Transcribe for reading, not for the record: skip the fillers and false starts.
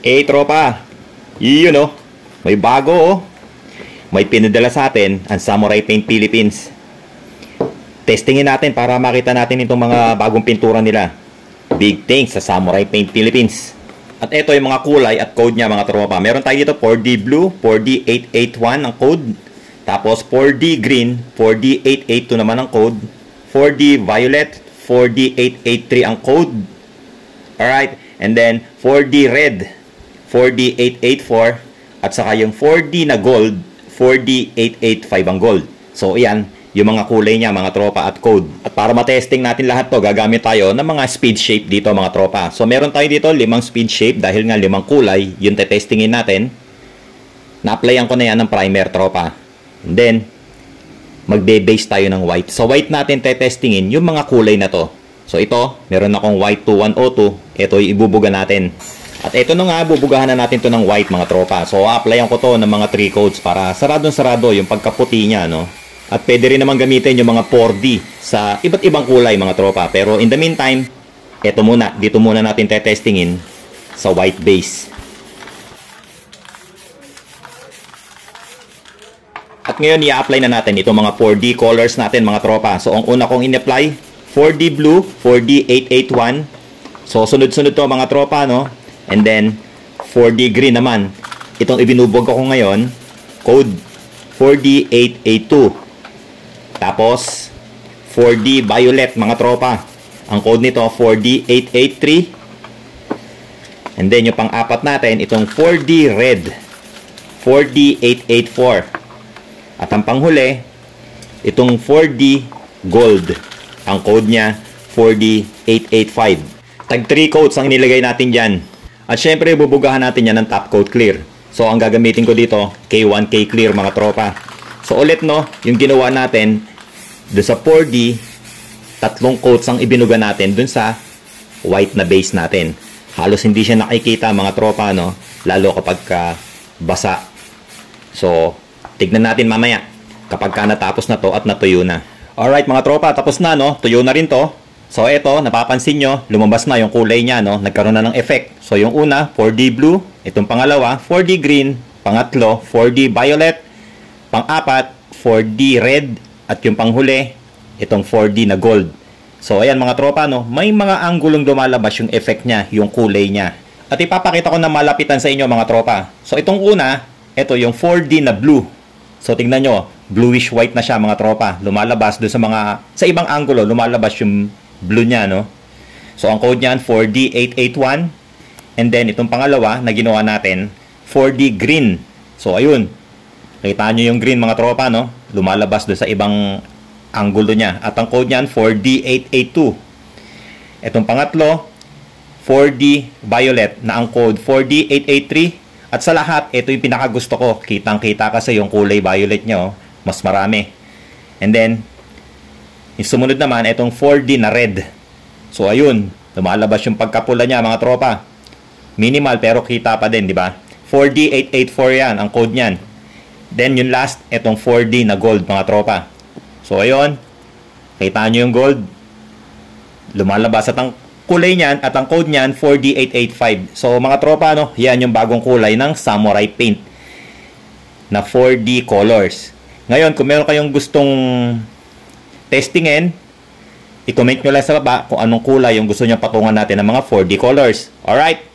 Tropa, yun oh, may bago oh. May pinadala sa atin ang Samurai Paint Philippines. Testingin natin para makita natin itong mga bagong pintura nila. Big thanks sa Samurai Paint Philippines. At ito yung mga kulay at code niya mga tropa. Meron tayo dito 4D Blue, 4D 881 ang code. Tapos 4D Green, 4D 882 naman ang code. 4D Violet, 4D 883 ang code. Alright, and then 4D Red, 4D 884. At saka yung 4D na Gold, 4D 885 ang gold. So ayan, yung mga kulay niya mga tropa at code. At para matesting natin lahat to, gagamit tayo ng mga speed shape dito mga tropa. So meron tayo dito 5 speed shape dahil nga 5 kulay, yung testingin natin. Na-applyan ko na yan ng primer tropa. And then, magbe-base tayo ng white. So white natin testingin yung mga kulay na to. So ito, meron akong white 2102. Ito yung ibubuga natin. At ito na nga, bubugahan na natin to ng white mga tropa. So applyan ko to ng mga 3 coats para saradong-sarado yung pagkaputi niya, no? At pwede rin naman gamitin yung mga 4D sa iba't ibang kulay mga tropa. Pero in the meantime, ito muna, dito muna natin testingin sa white base. At ngayon, i-apply na natin itong mga 4D colors natin mga tropa. So ang una kong in-apply, 4D Blue, 4D 881. So sunod-sunod to mga tropa, no? And then 4D Green naman. Itong ibinubog ko ngayon, code 4D 882. Tapos 4D Violet mga tropa. Ang code nito 4D 883. And then yung pang-apat natin, itong 4D Red, 4D 884. At ang panghuli, itong 4D Gold. Ang code niya 4D 885. Tag 3 coats ang inilagay natin dyan. At syempre, bubugahan natin yan ng top coat clear. So, ang gagamitin ko dito, K1K clear mga tropa. So, ulit no, yung ginawa natin, doon sa 4D, 3 coats ang ibinuga natin doon sa white na base natin. Halos hindi siya nakikita mga tropa, no? Lalo kapag basa. So, tignan natin mamaya kapag natapos na to at natuyo na. Alright mga tropa, tapos na no, tuyo na rin to. So ito, napapansin nyo, lumabas na yung kulay niya, no? Nagkaroon na ng effect. So yung una, 4D Blue. Itong pangalawa, 4D Green. Pangatlo, 4D Violet. Pang-apat, 4D Red. At yung panghuli, itong 4D na Gold. So ayan mga tropa, no? May mga anggulong lumalabas yung effect niya, yung kulay niya. At ipapakita ko na malapitan sa inyo mga tropa. So itong una, ito yung 4D na Blue. So tingnan nyo, bluish white na siya mga tropa. Lumalabas doon sa ibang angulo, lumalabas yung blue niya, no? So, ang code niyan, 4D 881. And then, itong pangalawa na ginawa natin, 4D Green. So, ayun. Kita nyo yung green, mga tropa, no? Lumalabas doon sa ibang angulo niya. At ang code niyan, 4D 882. Itong pangatlo, 4D Violet, na ang code 4D 883. At sa lahat, ito yung pinakagusto ko. Kitang-kita kasi yung kulay violet niya, oh. Mas marami. And then, yung sumunod naman, itong 4D na red. So, ayun. Lumalabas yung pagkapula niya, mga tropa. Minimal, pero kita pa din, di ba? 4D 884 yan, ang code niyan. Then, yung last, itong 4D na gold, mga tropa. So, ayun. Kita nyo yung gold. Lumalabas at ang kulay niyan, at ang code niyan, 4D 885. So, mga tropa, no? Yan yung bagong kulay ng Samurai Paint na 4D colors. Ngayon, kung meron kayong gustong testingin, i-comment nyo lang sa baba kung anong kulay yung gusto nyo patungan natin ng mga 4D colors. Alright?